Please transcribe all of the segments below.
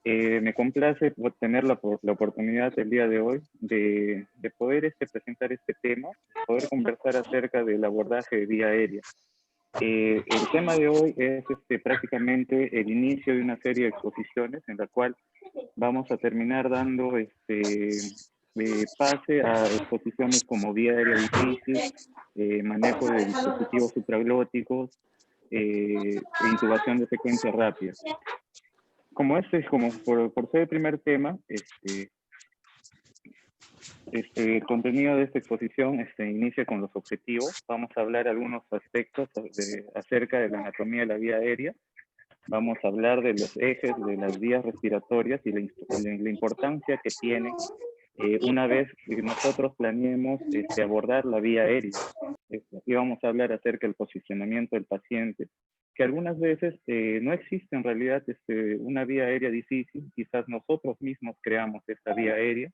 Me complace tener la oportunidad el día de hoy de poder presentar este tema, poder conversar acerca del abordaje de vía aérea. El tema de hoy es prácticamente el inicio de una serie de exposiciones en la cual vamos a terminar dando pase a exposiciones como vía aérea difícil, manejo de dispositivos supraglóticos e intubación de secuencia rápida. Como por ser el primer tema, el contenido de esta exposición inicia con los objetivos. Vamos a hablar algunos aspectos acerca de la anatomía de la vía aérea. Vamos a hablar de los ejes de las vías respiratorias y la importancia que tienen una vez que nosotros planeemos abordar la vía aérea. Aquí vamos a hablar acerca del posicionamiento del paciente, que algunas veces no existe en realidad una vía aérea difícil, quizás nosotros mismos creamos esta vía aérea,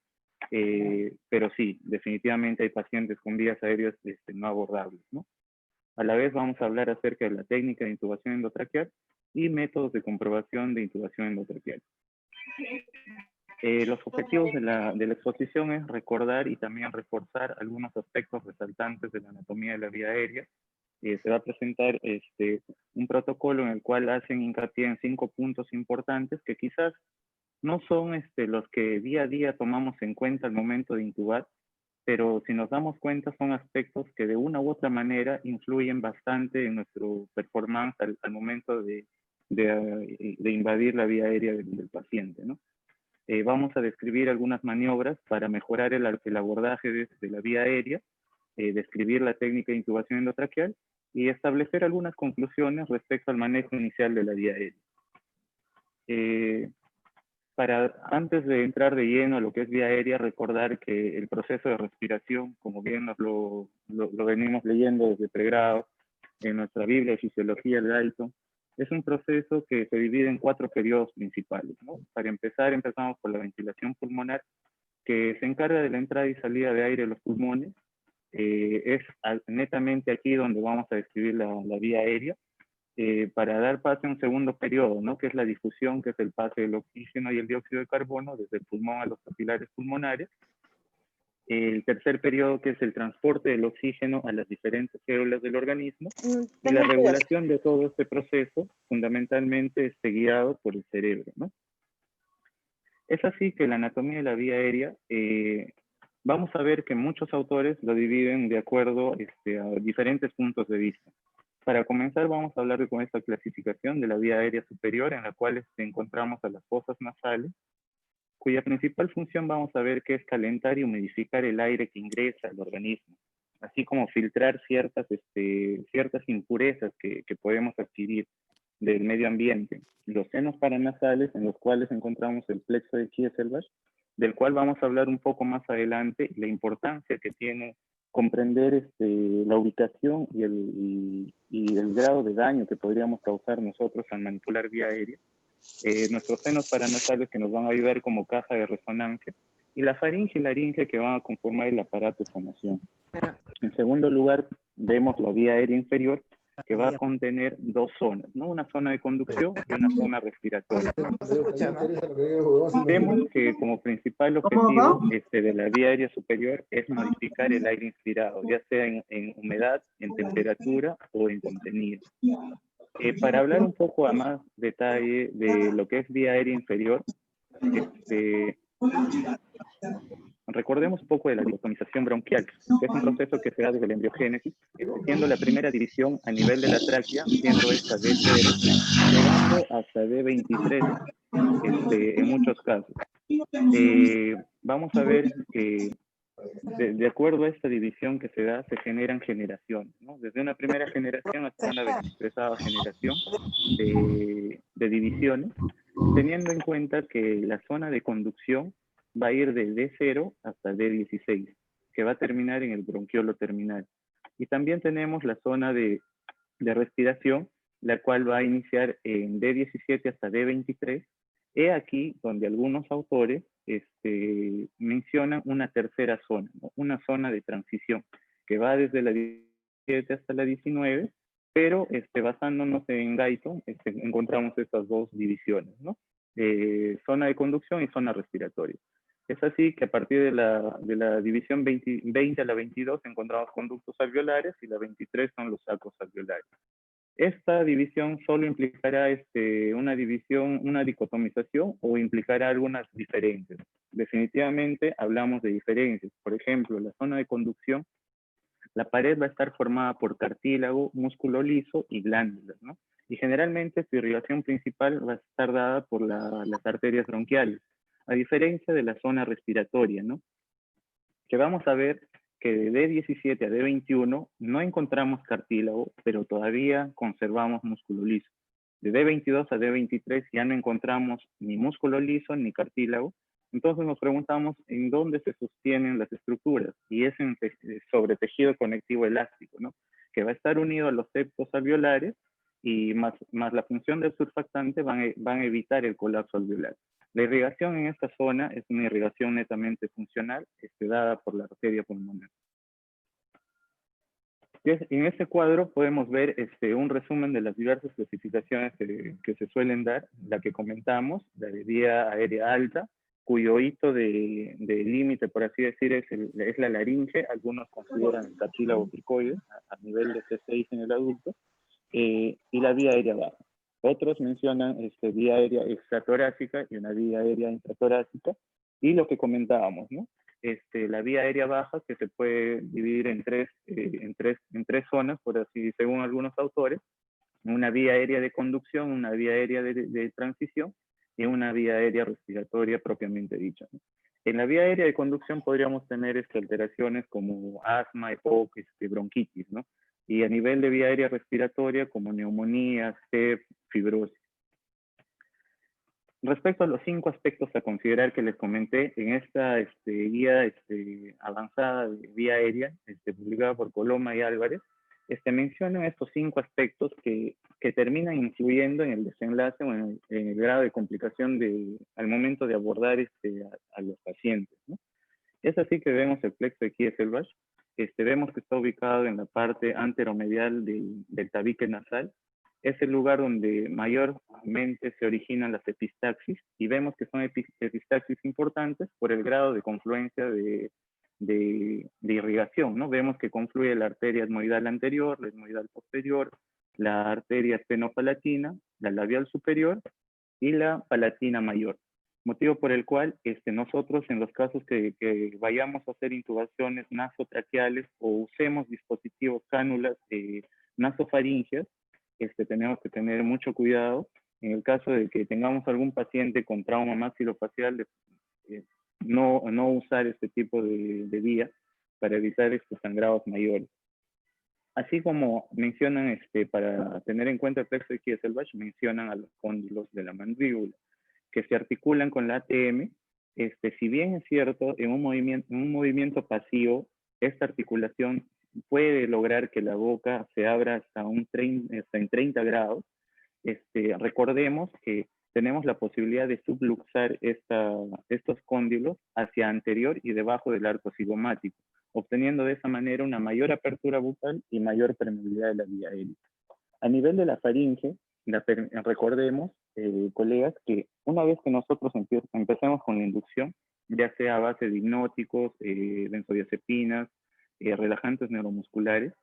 pero sí, definitivamente hay pacientes con vías aéreas no abordables, ¿no? A la vez vamos a hablar acerca de la técnica de intubación endotraqueal y métodos de comprobación de intubación endotraqueal. Los objetivos de la exposición es recordar y también reforzar algunos aspectos resaltantes de la anatomía de la vía aérea. Se va a presentar un protocolo en el cual hacen hincapié en 5 puntos importantes que quizás no son los que día a día tomamos en cuenta al momento de intubar, pero si nos damos cuenta son aspectos que de una u otra manera influyen bastante en nuestro performance al momento de invadir la vía aérea del paciente, ¿no? Vamos a describir algunas maniobras para mejorar el abordaje de la vía aérea, describir la técnica de intubación endotraqueal y establecer algunas conclusiones respecto al manejo inicial de la vía aérea. Antes de entrar de lleno a lo que es vía aérea, recordar que el proceso de respiración, como bien lo venimos leyendo desde pregrado en nuestra Biblia de Fisiología del Galton, es un proceso que se divide en 4 periodos principales, ¿no? Para empezar, empezamos por la ventilación pulmonar, que se encarga de la entrada y salida de aire a los pulmones. Es netamente aquí donde vamos a describir la vía aérea, para dar pase a un segundo periodo, ¿no? Que es la difusión, que es el pase del oxígeno y el dióxido de carbono desde el pulmón a los capilares pulmonares. El tercer periodo, que es el transporte del oxígeno a las diferentes células del organismo, y la regulación de todo este proceso, fundamentalmente guiado por el cerebro, ¿no? Es así que la anatomía de la vía aérea, vamos a ver que muchos autores lo dividen de acuerdo a diferentes puntos de vista. Para comenzar, vamos a hablar con esta clasificación de la vía aérea superior, en la cual encontramos a las fosas nasales, cuya principal función vamos a ver que es calentar y humidificar el aire que ingresa al organismo, así como filtrar ciertas impurezas que podemos adquirir del medio ambiente. Los senos paranasales, en los cuales encontramos el plexo de Kieselbach, del cual vamos a hablar un poco más adelante, la importancia que tiene comprender la ubicación y el grado de daño que podríamos causar nosotros al manipular vía aérea. Nuestros senos paranasales, que nos van a ayudar como caja de resonancia, y la faringe y laringe, que van a conformar el aparato de fonación. En segundo lugar, vemos la vía aérea inferior, que va a contener 2 zonas, ¿no? Una zona de conducción y una zona respiratoria. Vemos que como principal objetivo de la vía aérea superior es modificar el aire inspirado, ya sea en humedad, en temperatura o en contenido. Para hablar un poco a más detalle de lo que es vía aérea inferior, recordemos un poco de la diatomización bronquial, que es un proceso que se da desde la embriogénesis, siendo la primera división a nivel de la tráquea, siendo esta D0, llegando hasta D23 en muchos casos. Vamos a ver que de acuerdo a esta división que se da, se generan generaciones, ¿no? Desde una primera generación hasta una 23ª generación de divisiones, teniendo en cuenta que la zona de conducción va a ir de D0 hasta D16, que va a terminar en el bronquiolo terminal. Y también tenemos la zona de respiración, la cual va a iniciar en D17 hasta D23. He aquí donde algunos autores mencionan una tercera zona, ¿no? Una zona de transición, que va desde la 17 hasta la 19, pero basándonos en Guyton, encontramos estas 2 divisiones, ¿no? zona de conducción y zona respiratoria. Es así que a partir de la división 20 a la 22 encontramos conductos alveolares y la 23 son los sacos alveolares. Esta división solo implicará una dicotomización o implicará algunas diferencias. Definitivamente hablamos de diferencias. Por ejemplo, la zona de conducción, la pared va a estar formada por cartílago, músculo liso y glándulas, ¿no? Y generalmente su irrigación principal va a estar dada por las arterias bronquiales, a diferencia de la zona respiratoria, ¿no? Que vamos a ver que de D17 a D21 no encontramos cartílago, pero todavía conservamos músculo liso. De D22 a D23 ya no encontramos ni músculo liso ni cartílago, entonces nos preguntamos en dónde se sostienen las estructuras, y es sobre tejido conectivo elástico, ¿no? Que va a estar unido a los septos alveolares y más la función del surfactante van a evitar el colapso alveolar. La irrigación en esta zona es una irrigación netamente funcional, dada por la arteria pulmonar. En este cuadro podemos ver un resumen de las diversas clasificaciones que se suelen dar, la que comentamos, la de vía aérea alta, cuyo hito de límite, por así decir, es la laringe. Algunos consideran el cartílago cricoide a nivel de C6 en el adulto, y la vía aérea baja. Otros mencionan vía aérea extratorácica y una vía aérea intratorácica, y lo que comentábamos, ¿no? La vía aérea baja, que se puede dividir en tres zonas, por así, según algunos autores: una vía aérea de conducción, una vía aérea de transición y una vía aérea respiratoria propiamente dicha, ¿no? En la vía aérea de conducción podríamos tener alteraciones como asma, EPOC, bronquitis, ¿no? Y a nivel de vía aérea respiratoria como neumonía, CEP, fibrosis. Respecto a los 5 aspectos a considerar que les comenté en esta guía avanzada de vía aérea, publicada por Coloma y Álvarez, mencionan estos 5 aspectos que terminan influyendo en el desenlace o en el grado de complicación al momento de abordar a los pacientes, ¿no? Es así que vemos el plexo de Kieselbach. Vemos que está ubicado en la parte anteromedial del tabique nasal. Es el lugar donde mayormente se originan las epistaxis, y vemos que son epistaxis importantes por el grado de confluencia de irrigación, ¿no? Vemos que confluye la arteria etmoidal anterior, la etmoidal posterior, la arteria espenopalatina, la labial superior y la palatina mayor. Motivo por el cual nosotros, en los casos que vayamos a hacer intubaciones nasotraqueales o usemos dispositivos cánulas nasofaringeas, tenemos que tener mucho cuidado. En el caso de que tengamos algún paciente con trauma maxilofacial, no usar este tipo de vía para evitar estos sangrados mayores. Así como mencionan, para tener en cuenta el plexo de Kieselbach, mencionan a los cóndilos de la mandíbula, que se articulan con la ATM. Si bien es cierto, en un movimiento pasivo, esta articulación puede lograr que la boca se abra hasta en 30 grados. Recordemos que tenemos la posibilidad de subluxar estos cóndilos hacia anterior y debajo del arco cigomático, obteniendo de esa manera una mayor apertura bucal y mayor permeabilidad de la vía aérea. A nivel de la faringe, recordemos, colegas, que una vez que nosotros empecemos con la inducción, ya sea a base de hipnóticos, benzodiazepinas, relajantes neuromusculares,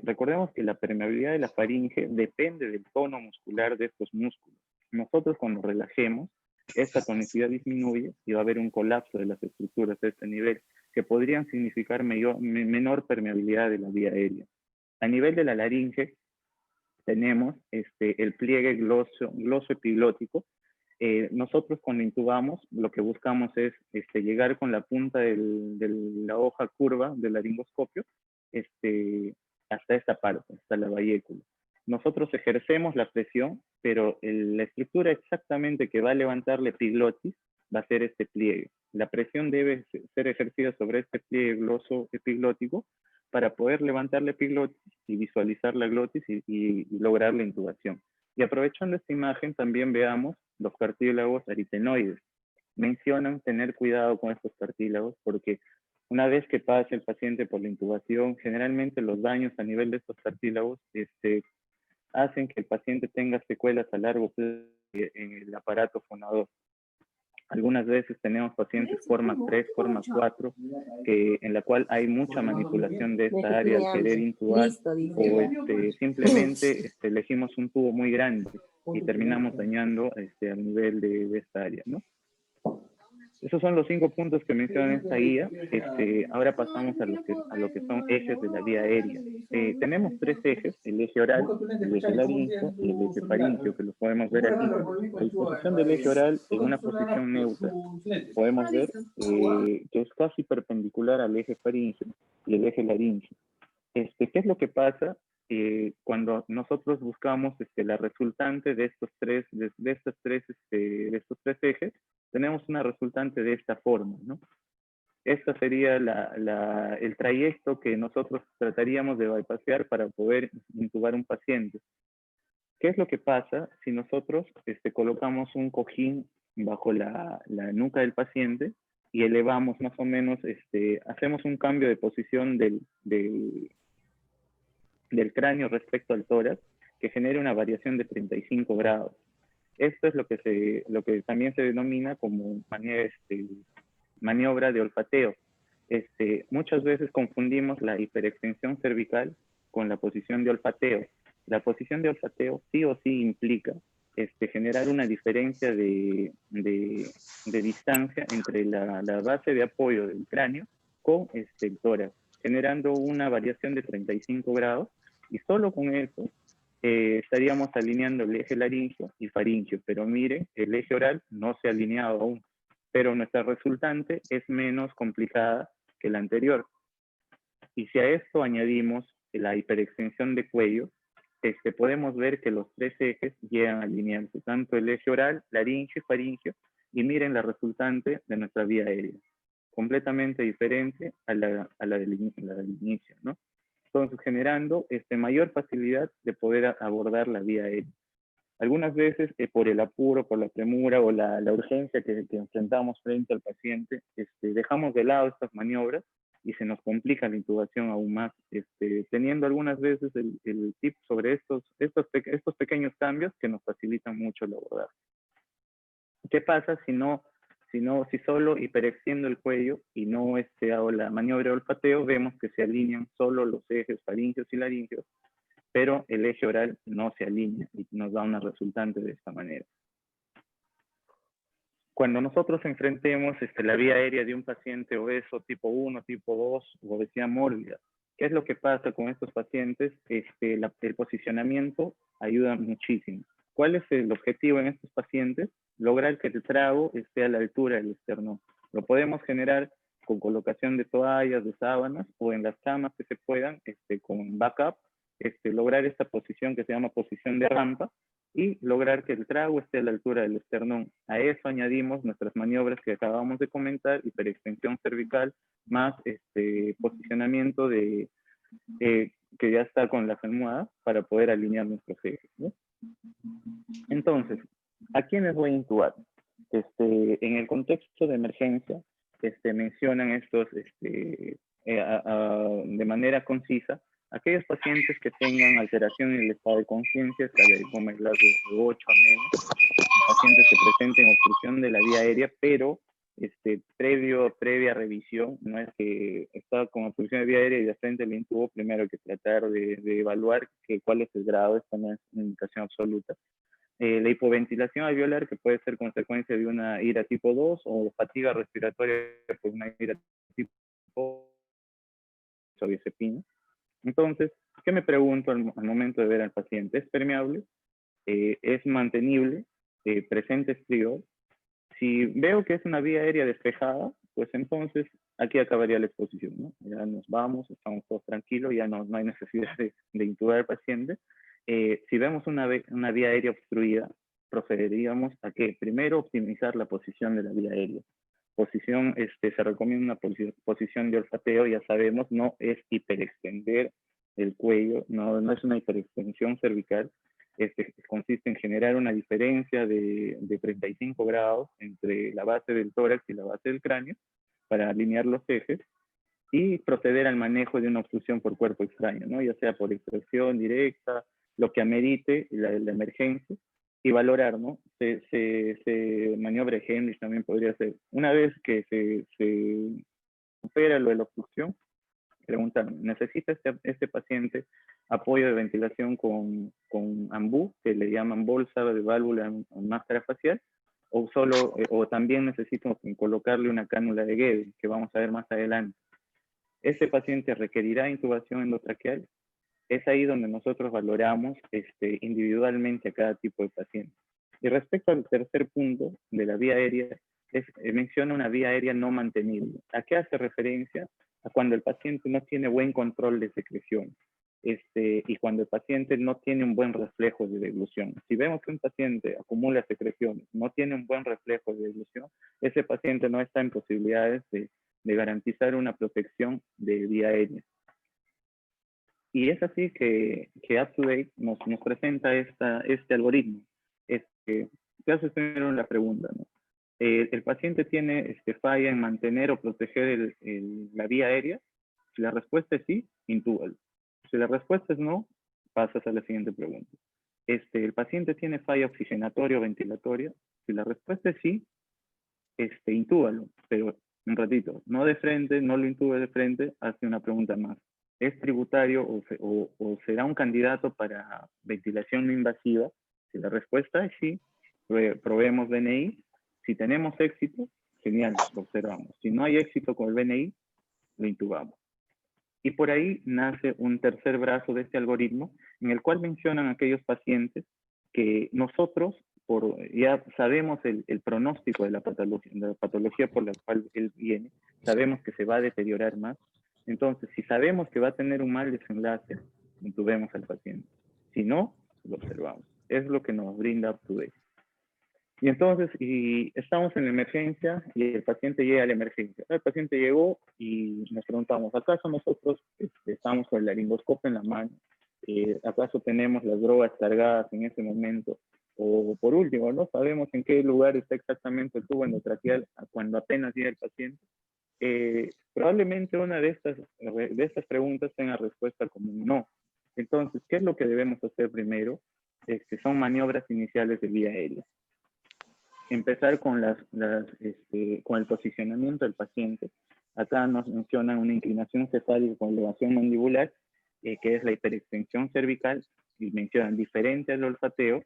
recordemos que la permeabilidad de la faringe depende del tono muscular de estos músculos. Nosotros, cuando relajemos, esta tonicidad disminuye y va a haber un colapso de las estructuras de este nivel, que podrían significar menor permeabilidad de la vía aérea. A nivel de la laringe, tenemos el pliegue glosoepiglótico. Nosotros, cuando intubamos, lo que buscamos es llegar con la punta de la hoja curva del laringoscopio hasta esta parte, hasta la vallécula. Nosotros ejercemos la presión, pero la estructura exactamente que va a levantar la epiglotis va a ser este pliegue. La presión debe ser ejercida sobre este pliegue glosoepiglótico para poder levantar la epiglotis y visualizar la glotis y lograr la intubación. Y aprovechando esta imagen, también veamos los cartílagos aritenoides. Mencionan tener cuidado con estos cartílagos porque una vez que pase el paciente por la intubación, generalmente los daños a nivel de estos cartílagos hacen que el paciente tenga secuelas a largo en el aparato fonador. Algunas veces tenemos pacientes forma 3, forma 4, en la cual hay mucha manipulación de esta área al querer intubar, o simplemente elegimos un tubo muy grande y terminamos dañando al nivel de esta área, ¿no? Esos son los 5 puntos que menciona esta guía. Ahora pasamos a lo que son ejes de la vía aérea. Tenemos 3 ejes, el eje oral, el eje laríngeo y el eje faríngeo, que lo podemos ver aquí. La disposición del eje oral en una posición neutra, podemos ver que es casi perpendicular al eje faríngeo y el eje laríngeo. ¿Qué es lo que pasa cuando nosotros buscamos la resultante de estos tres ejes? Tenemos una resultante de esta forma, ¿no? Esta sería el trayecto que nosotros trataríamos de bypassear para poder intubar un paciente. ¿Qué es lo que pasa si nosotros colocamos un cojín bajo la nuca del paciente y elevamos más o menos, hacemos un cambio de posición del cráneo respecto al tórax que genera una variación de 35 grados? Esto es lo que también se denomina como maniobra de olfateo. Muchas veces confundimos la hiperextensión cervical con la posición de olfateo. La posición de olfateo sí o sí implica generar una diferencia de distancia entre la base de apoyo del cráneo con el tórax, generando una variación de 35 grados, y solo con eso estaríamos alineando el eje laríngeo y faríngeo, pero mire, el eje oral no se ha alineado aún, pero nuestra resultante es menos complicada que la anterior. Y si a esto añadimos la hiperextensión de cuello, podemos ver que los 3 ejes llegan a alinearse, tanto el eje oral, laríngeo y faríngeo, y miren la resultante de nuestra vía aérea, completamente diferente a la del inicio, ¿no? Entonces, generando mayor facilidad de poder abordar la vía aérea. Algunas veces, por el apuro, por la premura o la urgencia que enfrentamos frente al paciente, dejamos de lado estas maniobras y se nos complica la intubación aún más, teniendo algunas veces el tip sobre estos pequeños cambios que nos facilitan mucho el abordaje. ¿Qué pasa si solo hiperextiendo el cuello y no hago la maniobra de olfateo? Vemos que se alinean solo los ejes faríngeos y laringeos, pero el eje oral no se alinea y nos da una resultante de esta manera. Cuando nosotros enfrentemos la vía aérea de un paciente obeso tipo 1, tipo 2, o obesidad mórbida, ¿qué es lo que pasa con estos pacientes? El posicionamiento ayuda muchísimo. ¿Cuál es el objetivo en estos pacientes? Lograr que el trago esté a la altura del esternón. Lo podemos generar con colocación de toallas, de sábanas, o en las camas que se puedan, con backup, lograr esta posición que se llama posición de rampa, y lograr que el trago esté a la altura del esternón. A eso añadimos nuestras maniobras que acabamos de comentar, hiperextensión cervical, más posicionamiento que ya está con las almohadas para poder alinear nuestros ejes, ¿no? Entonces, ¿a quiénes voy a intubar? En el contexto de emergencia, mencionan estos de manera concisa aquellos pacientes que tengan alteración en el estado de conciencia, escala de Gomez-Glasgow de 8 a menos, pacientes que presenten obstrucción de la vía aérea, pero previa revisión, no es que está con obstrucción de vía aérea y de frente le intubo, primero hay que tratar de evaluar cuál es el grado. Esta no es una indicación absoluta. La hipoventilación alveolar, que puede ser consecuencia de una ira tipo 2 o fatiga respiratoria por una ira tipo 2 o diazepina. Entonces, ¿qué me pregunto al momento de ver al paciente? ¿Es permeable? ¿Es mantenible? ¿Presente estriol? Si veo que es una vía aérea despejada, pues entonces aquí acabaría la exposición, ¿no? Ya nos vamos, estamos todos tranquilos, ya no hay necesidad de intubar al paciente. Si vemos una vía aérea obstruida, procederíamos a que primero optimizar la posición de la vía aérea. Se recomienda una posición de olfateo, ya sabemos, no es hiperextender el cuello, no es una hiperextensión cervical. Consiste en generar una diferencia de 35 grados entre la base del tórax y la base del cráneo para alinear los ejes y proceder al manejo de una obstrucción por cuerpo extraño, ¿no? Ya sea por extracción directa, lo que amerite la emergencia, y valorar, ¿no? Se maniobra de Henrich también podría ser. Una vez que se supera lo de la obstrucción, preguntar, ¿necesita este paciente apoyo de ventilación con ambú, que le llaman bolsa de válvula en máscara facial? O, o también necesito colocarle una cánula de Guedes, que vamos a ver más adelante. ¿Este paciente requerirá intubación endotraqueal? Es ahí donde nosotros valoramos individualmente a cada tipo de paciente. Y respecto al tercer punto de la vía aérea, menciona una vía aérea no mantenible. ¿A qué hace referencia? A cuando el paciente no tiene buen control de secreción y cuando el paciente no tiene un buen reflejo de deglución. Si vemos que un paciente acumula secreciones, no tiene un buen reflejo de deglución, ese paciente no está en posibilidades de garantizar una protección de vía aérea. Y es así que UpToDate nos presenta este algoritmo. Te haces primero la pregunta, ¿no? ¿El paciente tiene falla en mantener o proteger la vía aérea? Si la respuesta es sí, intúbalo. Si la respuesta es no, pasas a la siguiente pregunta. ¿El paciente tiene falla oxigenatoria o ventilatoria? Si la respuesta es sí, intúbalo, pero un ratito, no de frente, no lo intube de frente, hace una pregunta más. ¿Es tributario o será un candidato para ventilación no invasiva? Si la respuesta es sí, probemos BNI. Si tenemos éxito, genial, lo observamos. Si no hay éxito con el BNI, lo intubamos. Y por ahí nace un tercer brazo de este algoritmo, en el cual mencionan aquellos pacientes que nosotros ya sabemos el pronóstico de la patología por la cual él viene, sabemos que se va a deteriorar más. Entonces, si sabemos que va a tener un mal desenlace, intubemos al paciente. Si no, lo observamos. Es lo que nos brinda UpToDate. Y entonces, estamos en la emergencia y el paciente llega a la emergencia. El paciente llegó y nos preguntamos, ¿acaso nosotros estamos con el laringoscopio en la mano? ¿Acaso tenemos las drogas cargadas en ese momento? O por último, ¿no? ¿Sabemos en qué lugar está exactamente el tubo endotraqueal cuando apenas llega el paciente? Probablemente una de estas preguntas tenga respuesta como no. Entonces, ¿qué es lo que debemos hacer primero? Son maniobras iniciales de vía aérea. Empezar con con el posicionamiento del paciente. Acá nos mencionan una inclinación cefálica con elevación mandibular, que es la hiperextensión cervical, y mencionan diferente al olfateo.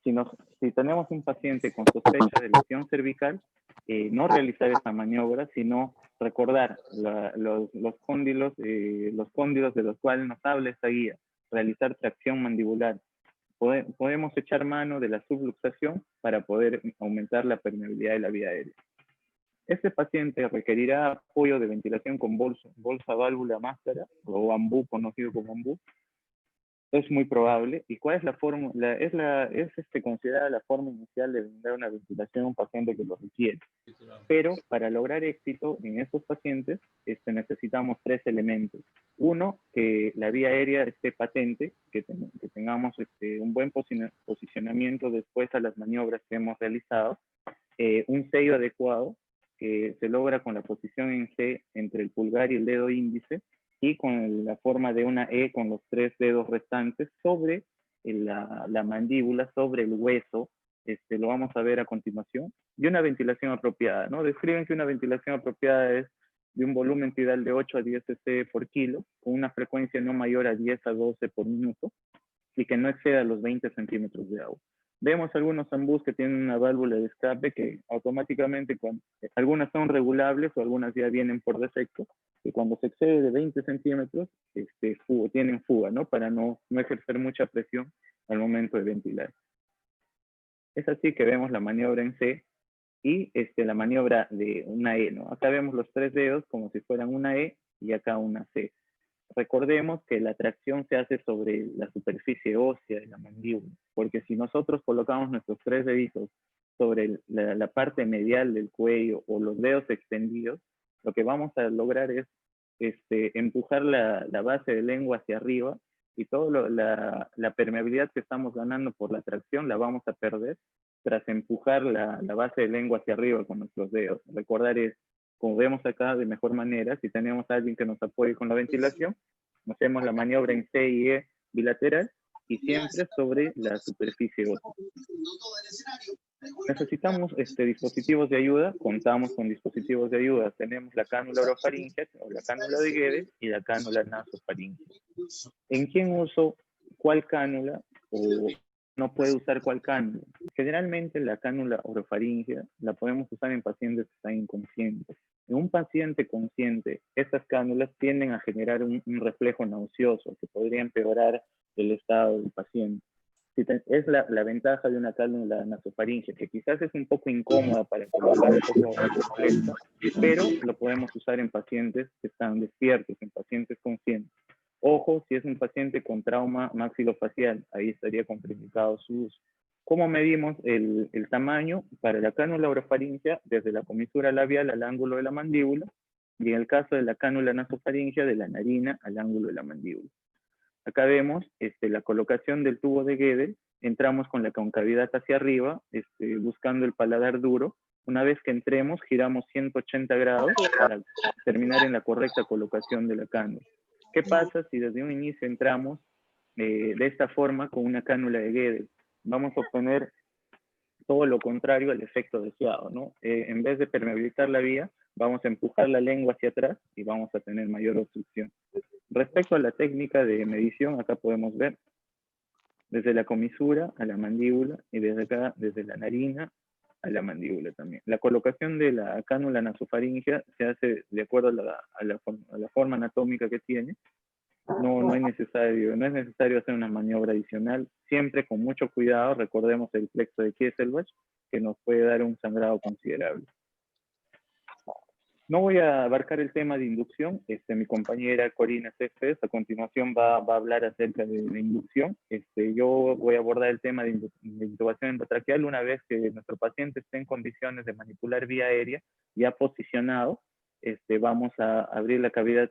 Si tenemos un paciente con sospecha de lesión cervical, no realizar esta maniobra, sino recordar los cóndilos de los cuales nos habla esta guía, realizar tracción mandibular. Podemos echar mano de la subluxación para poder aumentar la permeabilidad de la vía aérea. Este paciente requerirá apoyo de ventilación con bolsa válvula máscara o ambú, conocido como ambú. Es muy probable. ¿Y cuál es la fórmula? Es considerada la forma inicial de brindar una ventilación a un paciente que lo requiere. Pero para lograr éxito en estos pacientes necesitamos tres elementos. Uno, que la vía aérea esté patente, que tengamos un buen posicionamiento después a las maniobras que hemos realizado. Un sello adecuado, que se logra con la posición en C entre el pulgar y el dedo índice, y con la forma de una E con los tres dedos restantes sobre la mandíbula, sobre el hueso. Lo vamos a ver a continuación. Y una ventilación apropiada, ¿no? Describen que una ventilación apropiada es de un volumen tidal de 8 a 10 cc por kilo, con una frecuencia no mayor a 10 a 12 por minuto, y que no exceda los 20 centímetros de agua. Vemos algunos ambús que tienen una válvula de escape que automáticamente, algunas son regulables o algunas ya vienen por defecto, y cuando se excede de 20 centímetros, tienen fuga, ¿no? Para no ejercer mucha presión al momento de ventilar. Es así que vemos la maniobra en C y la maniobra de una E, ¿no? Acá vemos los tres dedos como si fueran una E y acá una C. Recordemos que la tracción se hace sobre la superficie ósea de la mandíbula, porque si nosotros colocamos nuestros tres deditos sobre la parte medial del cuello o los dedos extendidos, lo que vamos a lograr es empujar la base de lengua hacia arriba, y toda la permeabilidad que estamos ganando por la tracción la vamos a perder tras empujar la base de lengua hacia arriba con nuestros dedos. Recordar es, como vemos acá de mejor manera, si tenemos a alguien que nos apoye con la ventilación, hacemos la maniobra en C y E bilateral, y siempre sobre la superficie ósea. Necesitamos dispositivos de ayuda, contamos con dispositivos de ayuda. Tenemos la cánula orofaringea o la cánula de Guedes y la cánula nasofaringea. ¿En quién uso cuál cánula o no puede usar cuál cánula? Generalmente la cánula orofaringea la podemos usar en pacientes que están inconscientes. En un paciente consciente, estas cánulas tienden a generar un reflejo nauseoso que podría empeorar el estado del paciente. Es la ventaja de una cánula nasofaringea, que quizás es un poco incómoda para colocar, un poco molesta, pero lo podemos usar en pacientes que están despiertos, en pacientes conscientes. Ojo, si es un paciente con trauma maxilofacial, ahí estaría contraindicado su uso. ¿Cómo medimos el tamaño? Para la cánula orofaringea, desde la comisura labial al ángulo de la mandíbula, y en el caso de la cánula nasofaringea, de la narina al ángulo de la mandíbula. Acá vemos la colocación del tubo de Guedes, entramos con la concavidad hacia arriba, buscando el paladar duro. Una vez que entremos, giramos 180 grados para terminar en la correcta colocación de la cánula. ¿Qué pasa si desde un inicio entramos de esta forma con una cánula de Guedes? Vamos a obtener todo lo contrario al efecto deseado, ¿no? En vez de permeabilizar la vía, vamos a empujar la lengua hacia atrás y vamos a tener mayor obstrucción. Respecto a la técnica de medición, acá podemos ver desde la comisura a la mandíbula y desde acá, desde la narina a la mandíbula también. La colocación de la cánula nasofaringea se hace de acuerdo a la forma anatómica que tiene. No es necesario hacer una maniobra adicional, siempre con mucho cuidado. Recordemos el plexo de Kieselbach, que nos puede dar un sangrado considerable. No voy a abarcar el tema de inducción. Mi compañera Corina Céspedes a continuación va a hablar acerca de inducción. Yo voy a abordar el tema de intubación endotraqueal una vez que nuestro paciente esté en condiciones de manipular vía aérea, ya posicionado. Vamos a abrir la cavidad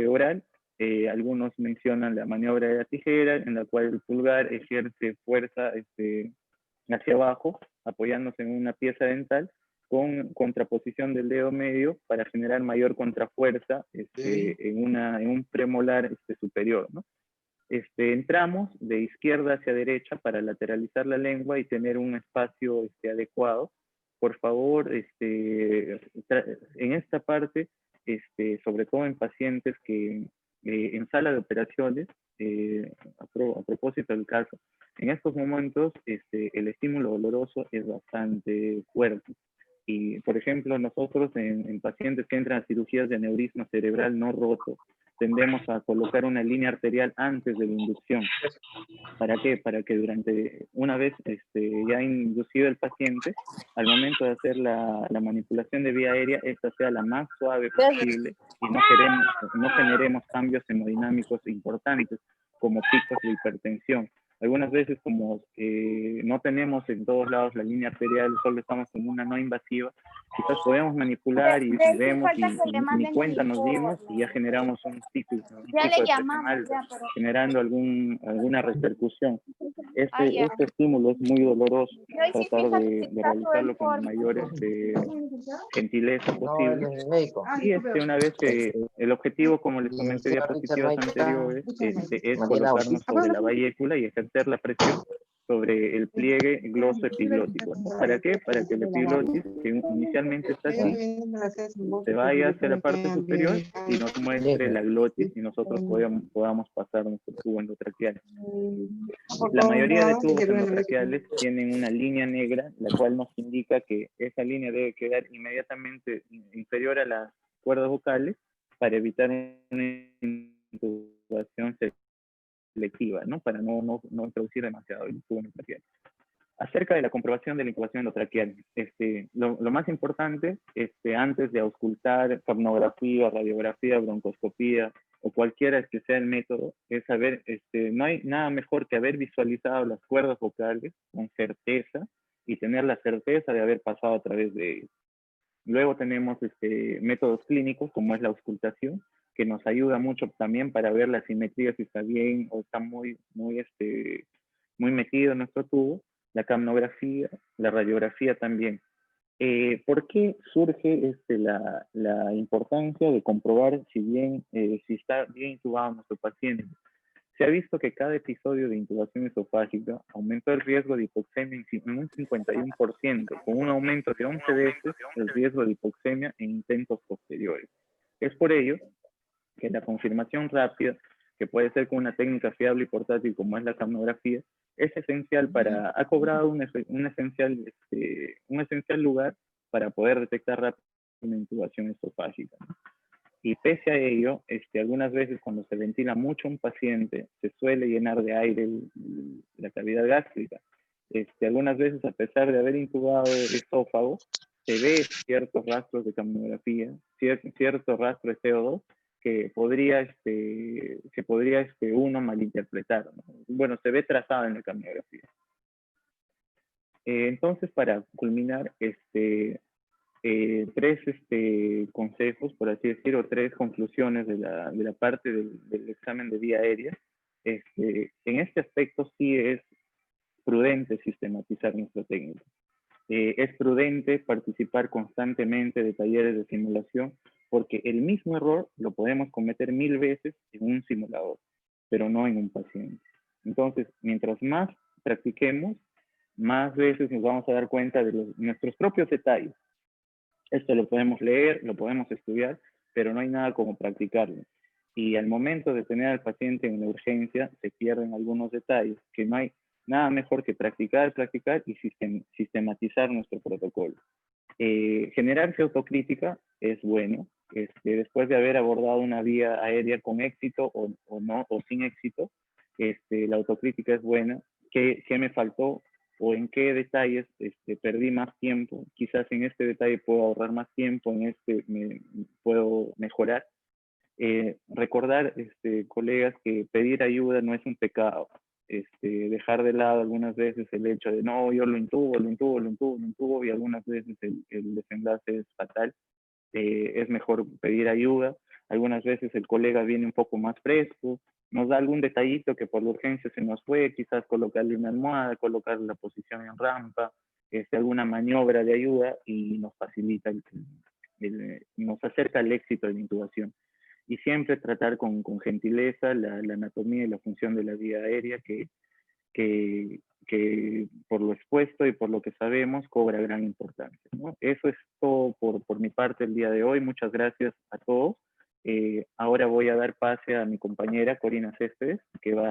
oral. Algunos mencionan la maniobra de la tijera, en la cual el pulgar ejerce fuerza hacia abajo, apoyándose en una pieza dental, con contraposición del dedo medio para generar mayor contrafuerza en un premolar superior, ¿no? Entramos de izquierda hacia derecha para lateralizar la lengua y tener un espacio adecuado. Por favor, en esta parte, sobre todo en pacientes que en sala de operaciones, a propósito del caso, en estos momentos el estímulo doloroso es bastante fuerte. Y, por ejemplo, nosotros en pacientes que entran a cirugías de aneurisma cerebral no roto, tendemos a colocar una línea arterial antes de la inducción. ¿Para qué? Para que una vez ya inducido el paciente, al momento de hacer la manipulación de vía aérea, esta sea la más suave posible y no generemos cambios hemodinámicos importantes, como picos de hipertensión. Algunas veces, como no tenemos en todos lados la línea arterial, solo estamos con una no invasiva, quizás podemos manipular y vemos y ni cuenta nos dimos y ya generamos un pico hipertensional, generando alguna repercusión. Este estímulo es muy doloroso, tratar de realizarlo con la mayor gentileza posible. Y una vez que el objetivo, como les comenté en diapositivas anteriores, es colocarnos sobre la vallécula y ejercer la presión sobre el pliegue glosoepiglótico. ¿Para qué? Para que el epiglotis, que inicialmente está así, se vaya hacia la parte superior y nos muestre la glotis y nosotros podamos pasar nuestro tubo endotraqueal. La mayoría de tubos endotraqueales tienen una línea negra, la cual nos indica que esa línea debe quedar inmediatamente inferior a las cuerdas vocales para evitar una intubación selectiva, ¿no? Para no introducir demasiado el tubo endotraqueal. Acerca de la comprobación de la intubación endotraqueal, lo más importante, antes de auscultar capnografía, radiografía, broncoscopía o cualquiera que sea el método, es saber, no hay nada mejor que haber visualizado las cuerdas vocales con certeza y tener la certeza de haber pasado a través de ellos. Luego tenemos métodos clínicos como es la auscultación, que nos ayuda mucho también para ver la simetría, si está bien o está muy metido en nuestro tubo. La capnografía, la radiografía también. ¿Por qué surge la importancia de comprobar si está bien intubado nuestro paciente? se ha visto que cada episodio de intubación esofágica aumentó el riesgo de hipoxemia en un 51%, con un aumento de 11 veces el riesgo de hipoxemia en intentos posteriores. Es por ello que la confirmación rápida, que puede ser con una técnica fiable y portátil como es la capnografía, es esencial ha cobrado un esencial lugar para poder detectar rápido una intubación esofágica, ¿no? Y pese a ello, algunas veces cuando se ventila mucho un paciente, se suele llenar de aire la cavidad gástrica. Algunas veces, a pesar de haber intubado el esófago, se ve ciertos rastros de capnografía, ciertos rastros de CO2 que podría uno malinterpretar, ¿no? Bueno, se ve trazado en la capnografía. Entonces, para culminar, tres consejos, por así decirlo, tres conclusiones de la parte del examen de vía aérea. En este aspecto sí es prudente sistematizar nuestra técnica. Es prudente participar constantemente de talleres de simulación porque el mismo error lo podemos cometer 1000 veces en un simulador, pero no en un paciente. Entonces, mientras más practiquemos, más veces nos vamos a dar cuenta de nuestros propios detalles. Esto lo podemos leer, lo podemos estudiar, pero no hay nada como practicarlo. Y al momento de tener al paciente en la urgencia, se pierden algunos detalles, que no hay nada mejor que practicar y sistematizar nuestro protocolo. Generarse autocrítica es bueno. Después de haber abordado una vía aérea con éxito o sin éxito, la autocrítica es buena. ¿Qué me faltó? O en qué detalles perdí más tiempo, quizás en este detalle puedo ahorrar más tiempo, en puedo mejorar. Recordar, colegas, que pedir ayuda no es un pecado. Dejar de lado algunas veces el hecho de no, yo lo intubo y algunas veces el desenlace es fatal. Es mejor pedir ayuda. Algunas veces el colega viene un poco más fresco, nos da algún detallito que por la urgencia se nos fue, quizás colocarle una almohada, colocar la posición en rampa, alguna maniobra de ayuda y nos facilita, nos acerca al éxito de la intubación. Y siempre tratar con gentileza la anatomía y la función de la vía aérea que por lo expuesto y por lo que sabemos cobra gran importancia, ¿no? Eso es todo por mi parte el día de hoy. Muchas gracias a todos. Ahora voy a dar pase a mi compañera Corina Céspedes, que va